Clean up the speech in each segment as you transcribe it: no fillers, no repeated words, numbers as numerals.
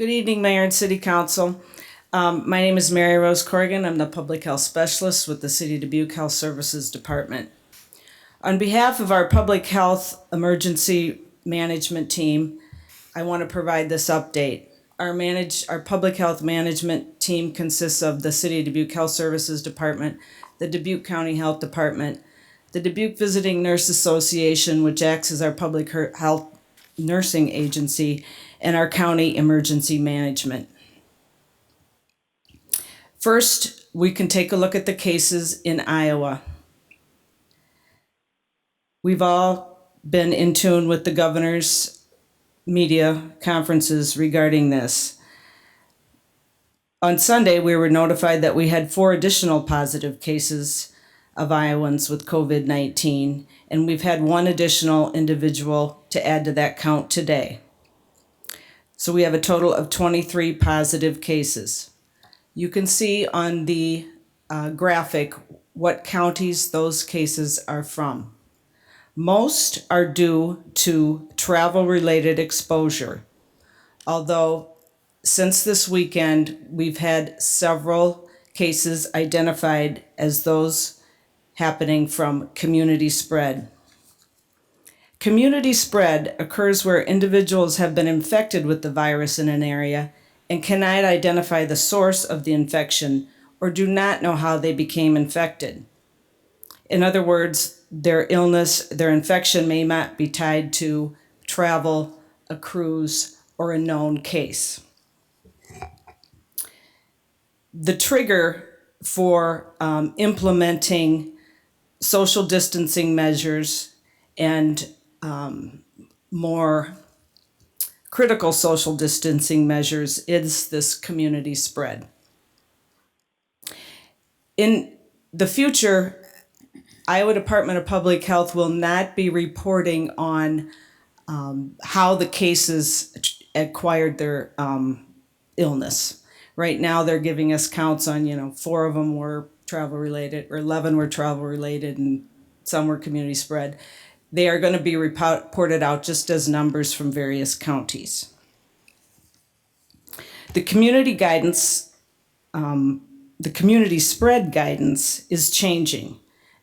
Good evening, Mayor and City Council. My name is Mary Rose Corrigan. I'm the Public Health Specialist with the City of Dubuque Health Services Department. On behalf of our Public Health Emergency Management Team, I want to provide this update. Our Public Health Management Team consists of the City of Dubuque Health Services Department, the Dubuque County Health Department, the Dubuque Visiting Nurse Association, which acts as our public health nursing agency, and our county emergency management. First, we can take a look at the cases in Iowa. We've all been in tune with the governor's media conferences regarding this. On Sunday, we were notified that we had 4 additional positive cases of Iowans with COVID-19, and we've had 1 additional individual to add to that count today. So we have a total of 23 positive cases. You can see on the graphic what counties those cases are from. Most are due to travel-related exposure, although since this weekend, we've had several cases identified as those happening from community spread. Community spread occurs where individuals have been infected with the virus in an area and cannot identify the source of the infection or do not know how they became infected. In other words, their illness, their infection may not be tied to travel, a cruise, or a known case. The trigger for implementing social distancing measures and more critical social distancing measures is this community spread. In the future, Iowa Department of Public Health will not be reporting on how the cases acquired their illness. Right now, they're giving us counts on, 4 of them were travel related, or 11 were travel related, and some were community spread. They are going to be reported out just as numbers from various counties. The community guidance, the community spread guidance is changing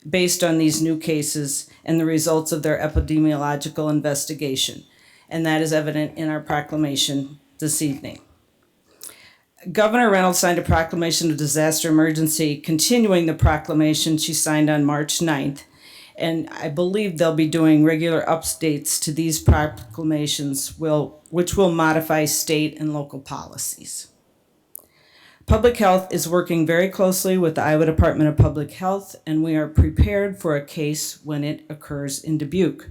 based on these new cases and the results of their epidemiological investigation, and that is evident in our proclamation this evening. Governor Reynolds signed a proclamation of disaster emergency, continuing the proclamation she signed on March 9th, and I believe they'll be doing regular updates to these proclamations, which will modify state and local policies. Public Health is working very closely with the Iowa Department of Public Health, and we are prepared for a case when it occurs in Dubuque.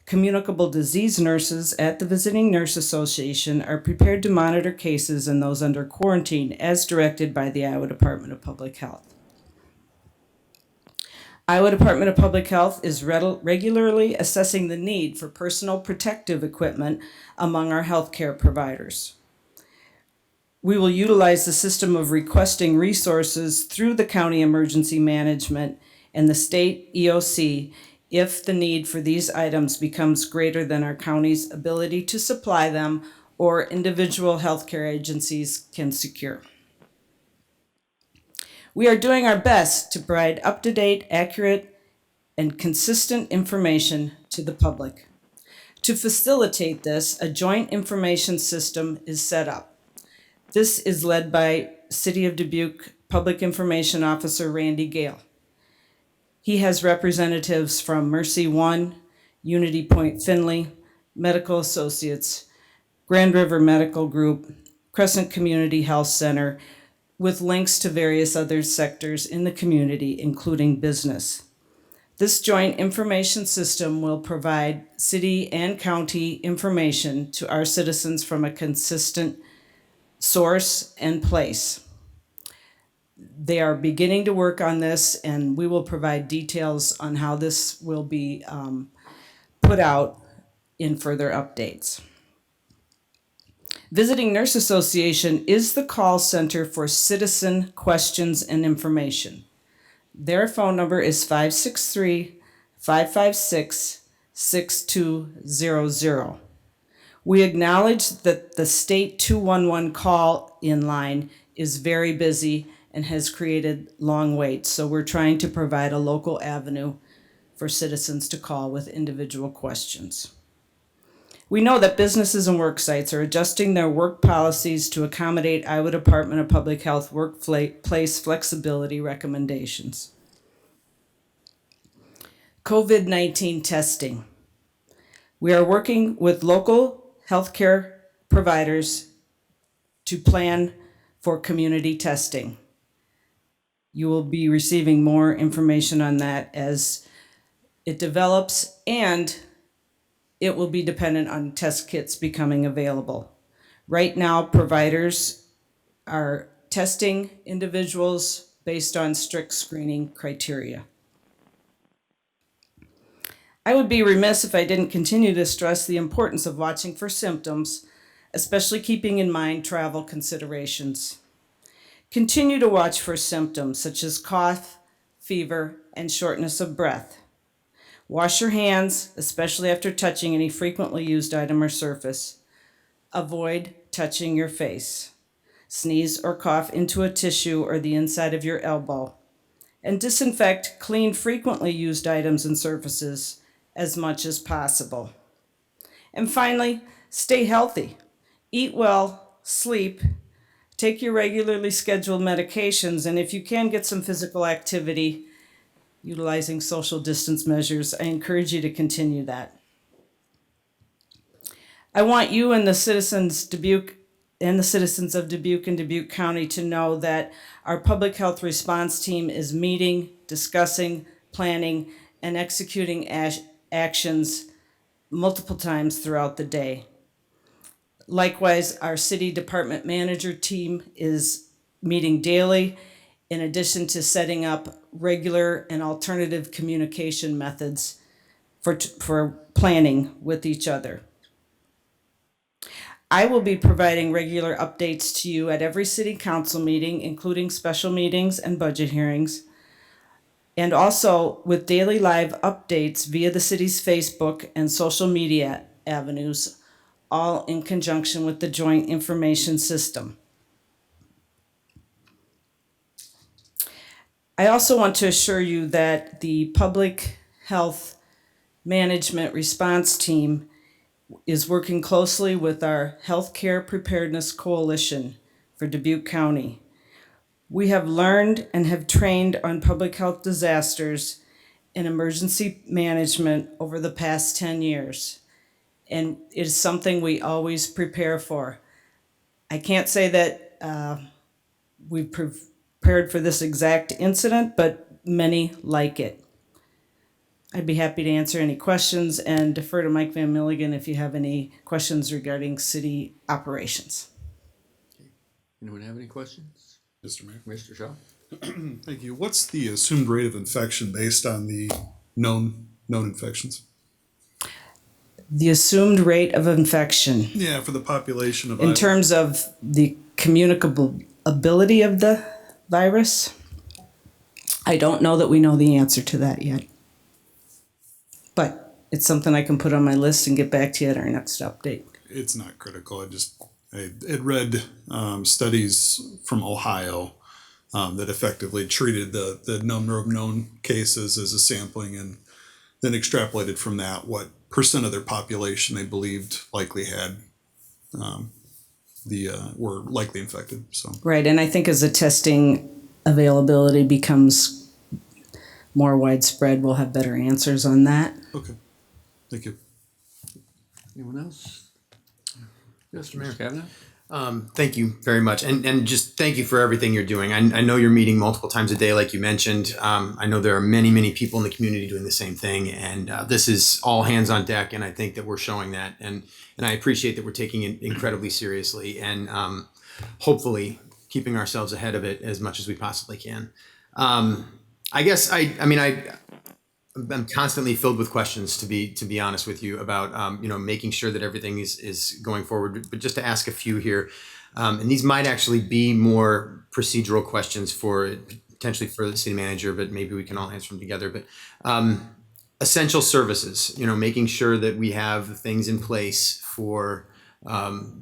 Communicable disease nurses at the Visiting Nurse Association are prepared to monitor cases and those under quarantine as directed by the Iowa Department of Public Health. Iowa Department of Public Health is regularly assessing the need for personal protective equipment among our healthcare providers. We will utilize the system of requesting resources through the county emergency management and the state EOC if the need for these items becomes greater than our county's ability to supply them or individual healthcare agencies can secure. We are doing our best to provide up-to-date, accurate, and consistent information to the public. To facilitate this, a joint information system is set up. This is led by City of Dubuque Public Information Officer Randy Gale. He has representatives from Mercy One, Unity Point Finley, Medical Associates, Grand River Medical Group, Crescent Community Health Center, with links to various other sectors in the community, including business. This joint information system will provide city and county information to our citizens from a consistent source and place. They are beginning to work on this, and we will provide details on how this will be put out in further updates. Visiting Nurse Association is the call center for citizen questions and information. Their phone number is 563-556-6200. We acknowledge that the state 211 call in line is very busy and has created long waits, so we're trying to provide a local avenue for citizens to call with individual questions. We know that businesses and work sites are adjusting their work policies to accommodate Iowa Department of Public Health workplace flexibility recommendations. COVID-19 testing. We are working with local healthcare providers to plan for community testing. You will be receiving more information on that as it develops, and it will be dependent on test kits becoming available. Right now, providers are testing individuals based on strict screening criteria. I would be remiss if I didn't continue to stress the importance of watching for symptoms, especially keeping in mind travel considerations. Continue to watch for symptoms such as cough, fever, and shortness of breath. Wash your hands, especially after touching any frequently used item or surface. Avoid touching your face. Sneeze or cough into a tissue or the inside of your elbow. And disinfect clean frequently used items and surfaces as much as possible. And finally, stay healthy. Eat well, sleep, take your regularly scheduled medications, and if you can get some physical activity, utilizing social distance measures, I encourage you to continue that. I want you and the citizens of Dubuque and Dubuque County to know that our public health response team is meeting, discussing, planning, and executing actions multiple times throughout the day. Likewise, our city department manager team is meeting daily, in addition to setting up regular and alternative communication methods for planning with each other. I will be providing regular updates to you at every city council meeting, including special meetings and budget hearings, and also with daily live updates via the city's Facebook and social media avenues, all in conjunction with the Joint Information System. I also want to assure you that the Public Health Management Response Team is working closely with our Healthcare Preparedness Coalition for Dubuque County. We have learned and have trained on public health disasters and emergency management over the past 10 years, and it is something we always prepare for. I can't say that we've prepared for this exact incident, but many like it. I'd be happy to answer any questions and defer to Mike Van Milligan if you have any questions regarding city operations. Anyone have any questions? Mr. Mayor. Mr. Shaw? Thank you. What's the assumed rate of infection based on the known infections? The assumed rate of infection Yeah, for the population of in Iowa. terms of the communicable ability of the virus, I don't know that we know the answer to that yet. But it's something I can put on my list and get back to you at our next update. It's not critical. I had read studies from Ohio that effectively treated the number of known cases as a sampling and then extrapolated from that what percent of their population they believed likely had were likely infected. So Right, and I think as the testing availability becomes more widespread, we'll have better answers on that. okay, thank you. Anyone else? Yes, Mayor Kavanaugh? Thank you very much. And just thank you for everything you're doing. I know you're meeting multiple times a day, like you mentioned. I know there are many, many people in the community doing the same thing. And this is all hands on deck. And I think that we're showing that. And I appreciate that we're taking it incredibly seriously and hopefully keeping ourselves ahead of it as much as we possibly can. I guess I'm constantly filled with questions, to be honest with you, about making sure that everything is going forward. But just to ask a few here, and these might actually be more procedural questions for potentially for the city manager, but maybe we can all answer them together. But essential services, making sure that we have things in place for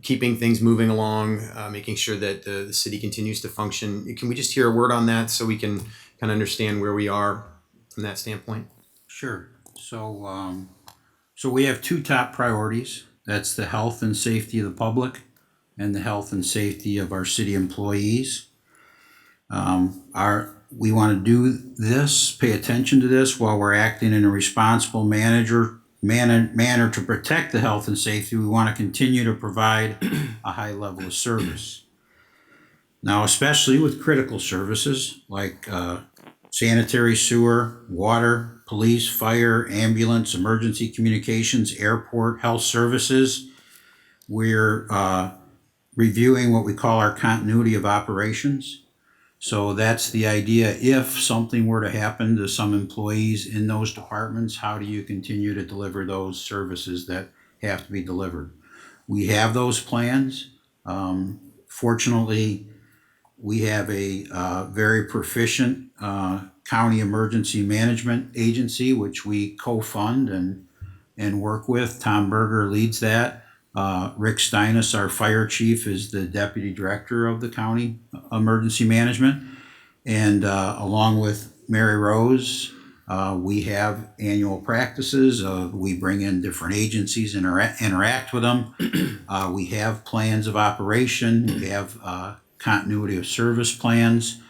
keeping things moving along, making sure that the city continues to function. Can we just hear a word on that so we can kind of understand where we are from that standpoint? Sure. So we have two top priorities. That's the health and safety of the public and the health and safety of our city employees. We want to do this, pay attention to this while we're acting in a responsible manner to protect the health and safety. We want to continue to provide a high level of service. Now, especially with critical services like sanitary, sewer, water, police, fire, ambulance, emergency communications, airport, health services, we're reviewing what we call our continuity of operations. So that's the idea. If something were to happen to some employees in those departments, how do you continue to deliver those services that have to be delivered? We have those plans. Fortunately, we have a very proficient county emergency management agency, which we co-fund and work with. Tom Berger leads that. Rick Steinis, our fire chief, is the deputy director of the county emergency management. And along with Mary Rose, we have annual practices. We bring in different agencies, interact with them. We have plans of operation. We have continuity of service plans.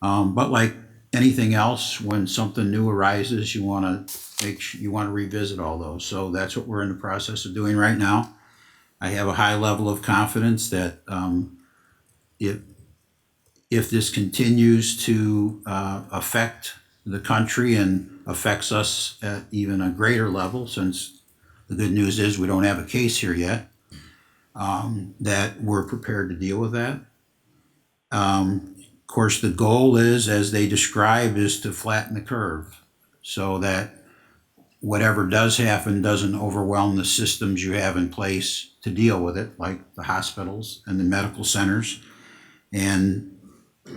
But like anything else, when something new arises, you want to revisit all those. So that's what we're in the process of doing right now. I have a high level of confidence that if this continues to affect the country and affects us at even a greater level, since the good news is we don't have a case here yet, that we're prepared to deal with that. Of course, the goal is, as they describe, is to flatten the curve so that whatever does happen doesn't overwhelm the systems you have in place to deal with it, like the hospitals and the medical centers. And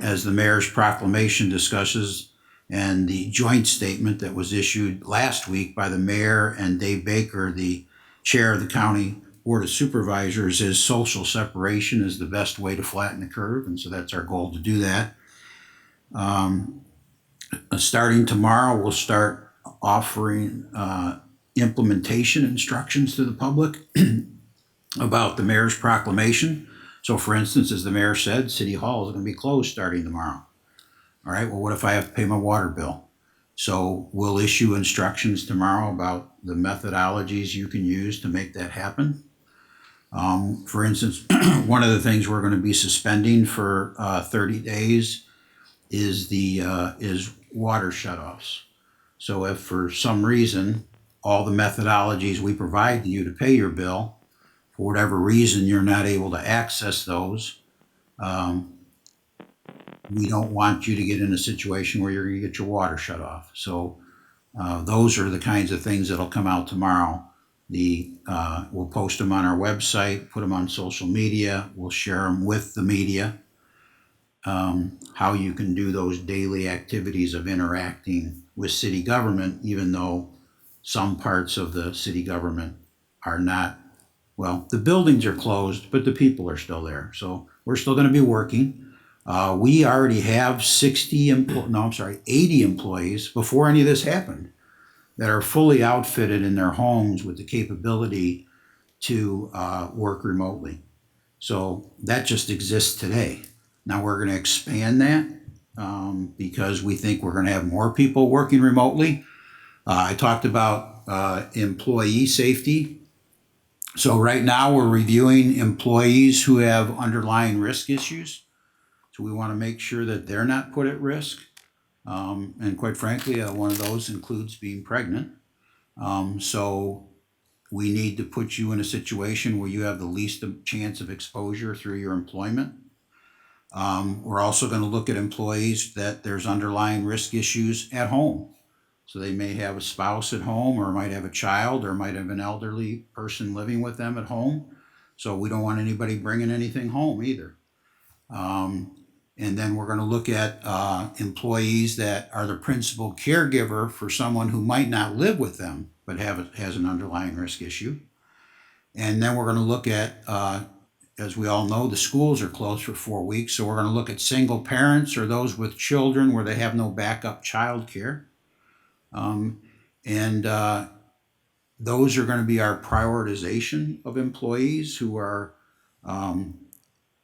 as the mayor's proclamation discusses, and the joint statement that was issued last week by the mayor and Dave Baker, the chair of the county board of supervisors, is social separation is the best way to flatten the curve. And so that's our goal to do that. Starting tomorrow, we'll start offering implementation instructions to the public about the mayor's proclamation. So for instance, as the mayor said, City Hall is going to be closed starting tomorrow. All right, well, what if I have to pay my water bill? So we'll issue instructions tomorrow about the methodologies you can use to make that happen. For instance, one of the things we're going to be suspending for 30 days is water shutoffs. So if for some reason all the methodologies we provide to you to pay your bill, for whatever reason you're not able to access those, we don't want you to get in a situation where you're going to get your water shut off. So those are the kinds of things that'll come out tomorrow. We'll post them on our website, put them on social media, we'll share them with the media, how you can do those daily activities of interacting with city government, even though some parts of the city government are not, well, the buildings are closed, but the people are still there. So we're still going to be working. We already have 80 employees before any of this happened that are fully outfitted in their homes with the capability to work remotely. So that just exists today. Now we're going to expand that because we think we're going to have more people working remotely. I talked about employee safety. So right now we're reviewing employees who have underlying risk issues. So we want to make sure that they're not put at risk. And quite frankly, one of those includes being pregnant. So we need to put you in a situation where you have the least chance of exposure through your employment. We're also going to look at employees that there's underlying risk issues at home. So they may have a spouse at home, or might have a child, or might have an elderly person living with them at home. So we don't want anybody bringing anything home either. And then we're going to look at employees that are the principal caregiver for someone who might not live with them, but has an underlying risk issue. And then we're going to look at, as we all know, the schools are closed for 4 weeks. So we're going to look at single parents or those with children where they have no backup childcare. And those are going to be our prioritization of employees who are,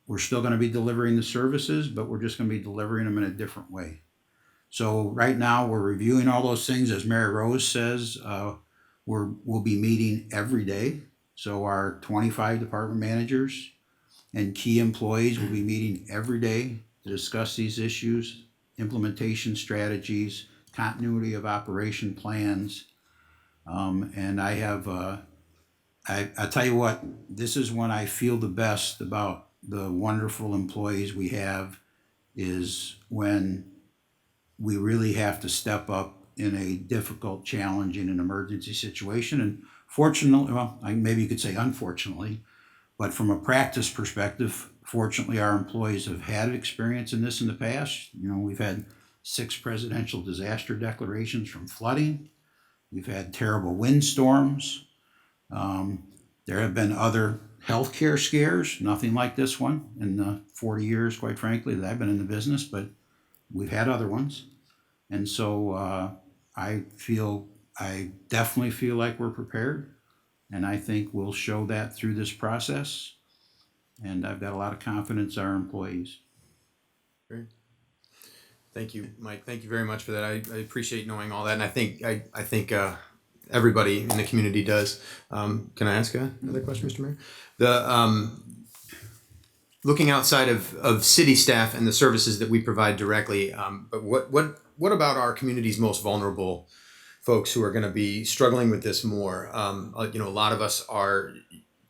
we're still going to be delivering the services, but we're just going to be delivering them in a different way. So right now we're reviewing all those things. As Mary Rose says, we'll be meeting every day. So our 25 department managers and key employees will be meeting every day to discuss these issues, implementation strategies, continuity of operation plans. And I have, I tell you what, this is when I feel the best about the wonderful employees we have, is when we really have to step up in a difficult, challenging, and emergency situation. And fortunately, well, maybe you could say unfortunately, but from a practice perspective, fortunately, our employees have had experience in this in the past. You know, we've had 6 presidential disaster declarations from flooding. We've had terrible windstorms. There have been other healthcare scares, nothing like this one in the 40 years, quite frankly, that I've been in the business, but we've had other ones. And so I definitely feel like we're prepared. And I think we'll show that through this process. And I've got a lot of confidence in our employees. Great. Thank you, Mike. Thank you very much for that. I appreciate knowing all that. And I think everybody in the community does. Can I ask another question, Mr. Mayor? The looking outside of city staff and the services that we provide directly, but what about our community's most vulnerable folks who are going to be struggling with this more? A lot of us are,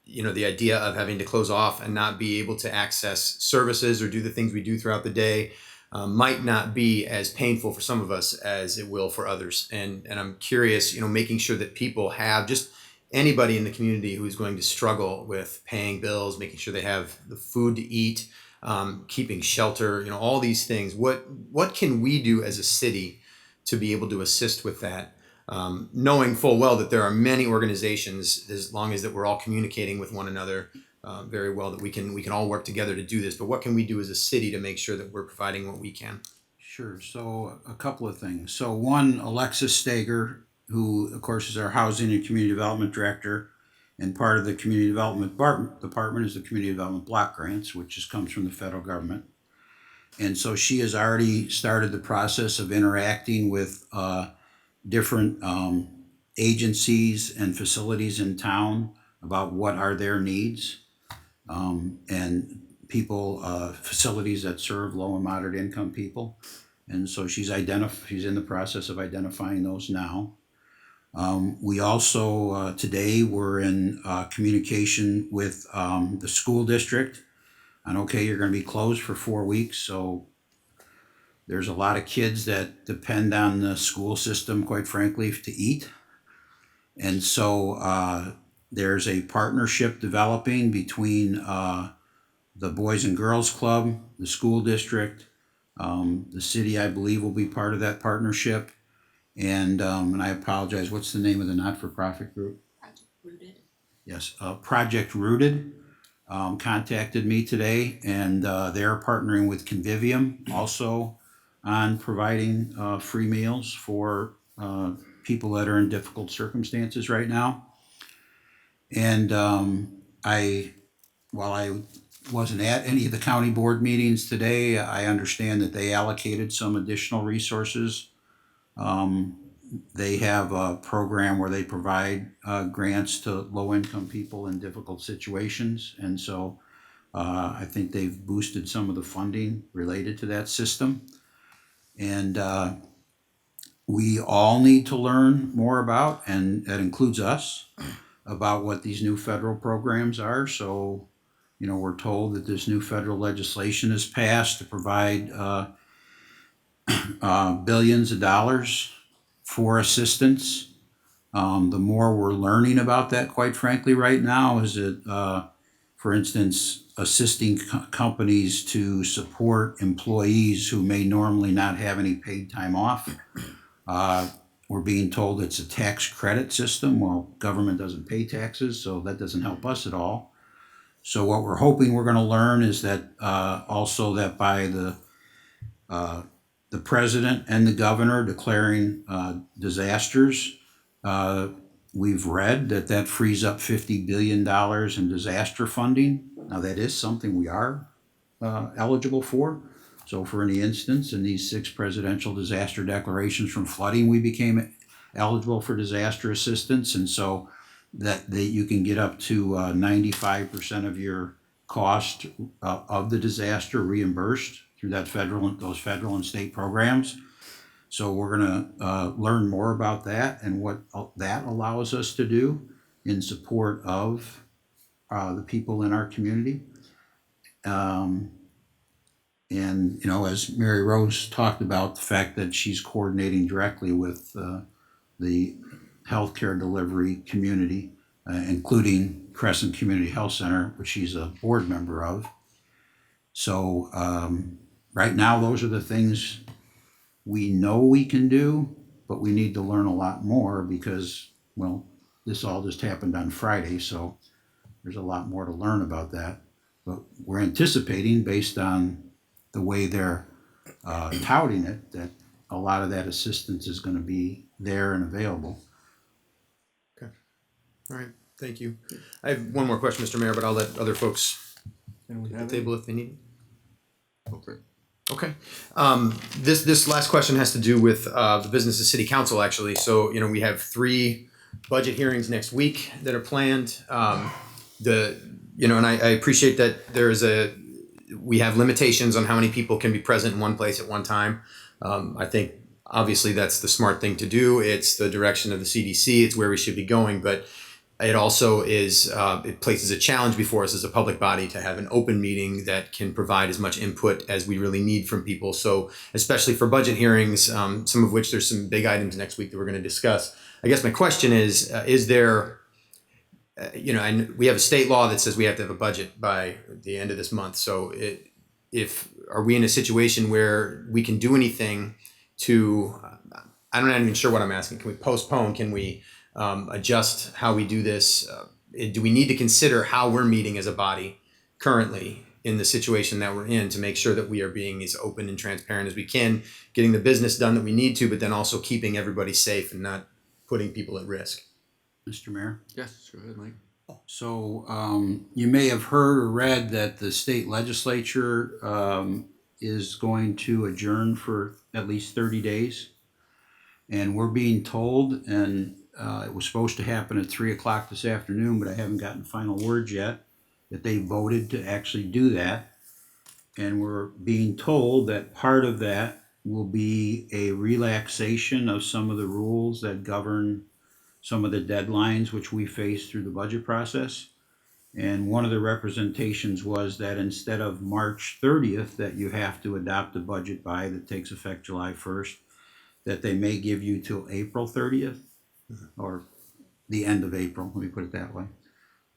the idea of having to close off and not be able to access services or do the things we do throughout the day might not be as painful for some of us as it will for others. And I'm curious, making sure that people have, just anybody in the community who's going to struggle with paying bills, making sure they have the food to eat, keeping shelter, all these things. What can we do as a city to be able to assist with that? Knowing full well that there are many organizations, as long as that we're all communicating with one another very well, that we can all work together to do this. But what can we do as a city to make sure that we're providing what we can? Sure. So a couple of things. So one, Alexis Stager, who of course is our Housing and Community Development Director, and part of the Community Development Department is the Community Development Block Grants, which comes from the federal government. And so she has already started the process of interacting with different agencies and facilities in town about what are their needs, and people, facilities that serve low and moderate income people. And so she's in the process of identifying those now. We also, today, we're in communication with the school district. And okay, you're going to be closed for 4 weeks, so there's a lot of kids that depend on the school system, quite frankly, to eat. And so there's a partnership developing between the Boys and Girls Club, the school district, the city, I believe, will be part of that partnership. And I apologize, what's the name of the not-for-profit group? Project Rooted. Yes, Project Rooted contacted me today, and they're partnering with Convivium also on providing free meals for people that are in difficult circumstances right now. And while I wasn't at any of the county board meetings today, I understand that they allocated some additional resources. They have a program where they provide grants to low-income people in difficult situations. And so I think they've boosted some of the funding related to that system. And we all need to learn more about, and that includes us, about what these new federal programs are. So, we're told that this new federal legislation is passed to provide billions of dollars for assistance. The more we're learning about that, quite frankly, right now, is it, for instance, assisting companies to support employees who may normally not have any paid time off. we're being told it's a tax credit system. Well, government doesn't pay taxes, so that doesn't help us at all. So what we're hoping we're going to learn is that also that by the president and the governor declaring disasters, we've read that frees up $50 billion in disaster funding. Now that is something we are eligible for. So for any instance, in these 6 presidential disaster declarations from flooding, we became eligible for disaster assistance. And so that you can get up to 95% of your cost of the disaster reimbursed through those federal and state programs. So we're gonna learn more about that and what that allows us to do in support of the people in our community. And, as Mary Rose talked about, the fact that she's coordinating directly with the healthcare delivery community, including Crescent Community Health Center, which she's a board member of. So right now, those are the things we know we can do, but we need to learn a lot more because, well, this all just happened on Friday, so there's a lot more to learn about that. But we're anticipating, based on the way they're touting it, that a lot of that assistance is going to be there and available. Okay. All right. Thank you. I have one more question, Mr. Mayor, but I'll let other folks Anyone at have the table if they need. Okay. Okay. This last question has to do with the business of City Council, actually. So, we have 3 budget hearings next week that are planned. And I appreciate that we have limitations on how many people can be present in one place at one time. I think obviously that's the smart thing to do. It's the direction of the CDC. It's where we should be going, but it also is, it places a challenge before us as a public body to have an open meeting that can provide as much input as we really need from people. So especially for budget hearings, some of which there's some big items next week that we're going to discuss. I guess my question is there, and we have a state law that says we have to have a budget by the end of this month. So are we in a situation where we can do anything to, I'm not even sure what I'm asking. Can we postpone? Can we adjust how we do this? Do we need to consider how we're meeting as a body currently in the situation that we're in to make sure that we are being as open and transparent as we can, getting the business done that we need to, but then also keeping everybody safe and not putting people at risk? Mr. Mayor? Yes, go ahead, Mike. So you may have heard or read that the state legislature is going to adjourn for at least 30 days. And we're being told, and it was supposed to happen at 3:00 this afternoon, but I haven't gotten final word yet, that they voted to actually do that. And we're being told that part of that will be a relaxation of some of the rules that govern some of the deadlines which we face through the budget process. And one of the representations was that instead of March 30th that you have to adopt the budget by, that takes effect July 1st, that they may give you till April 30th or the end of April, let me put it that way.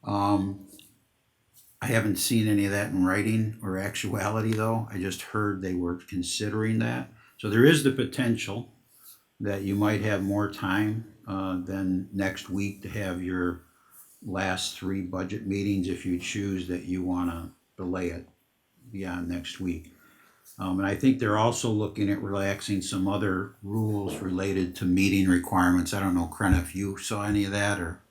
I haven't seen any of that in writing or actuality though. I just heard they were considering that. So there is the potential that you might have more time than next week to have your last 3 budget meetings if you choose that you want to delay it beyond next week. And I think they're also looking at relaxing some other rules related to meeting requirements. I don't know, Krenna, if you saw any of that or?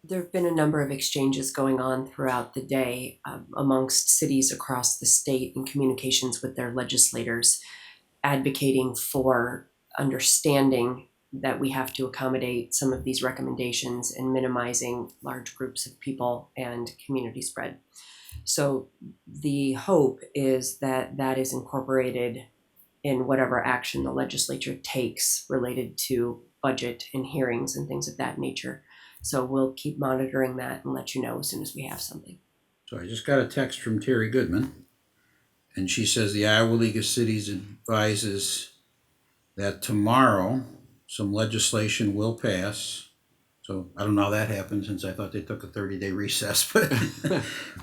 There have been a number of exchanges going on throughout the day amongst cities across the state in communications with their legislators, advocating for understanding that we have to accommodate some of these recommendations and minimizing large groups of people and community spread. So the hope is that that is incorporated in whatever action the legislature takes related to budget and hearings and things of that nature. So we'll keep monitoring that and let you know as soon as we have something. So I just got a text from Terry Goodman, and she says the Iowa League of Cities advises that tomorrow some legislation will pass. So I don't know how that happened since I thought they took a 30-day recess, but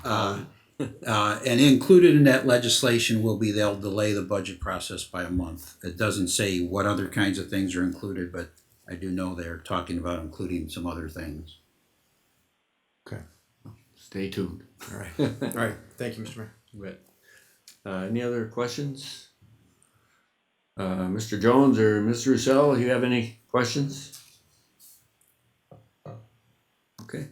and included in that legislation will be they'll delay the budget process by a month. It doesn't say what other kinds of things are included, but I do know they're talking about including some other things. Okay. Stay tuned. All right. All right. Thank you, Mr. Mayor. But, any other questions? Mr. Jones or Mr. Russell, you have any questions? Okay.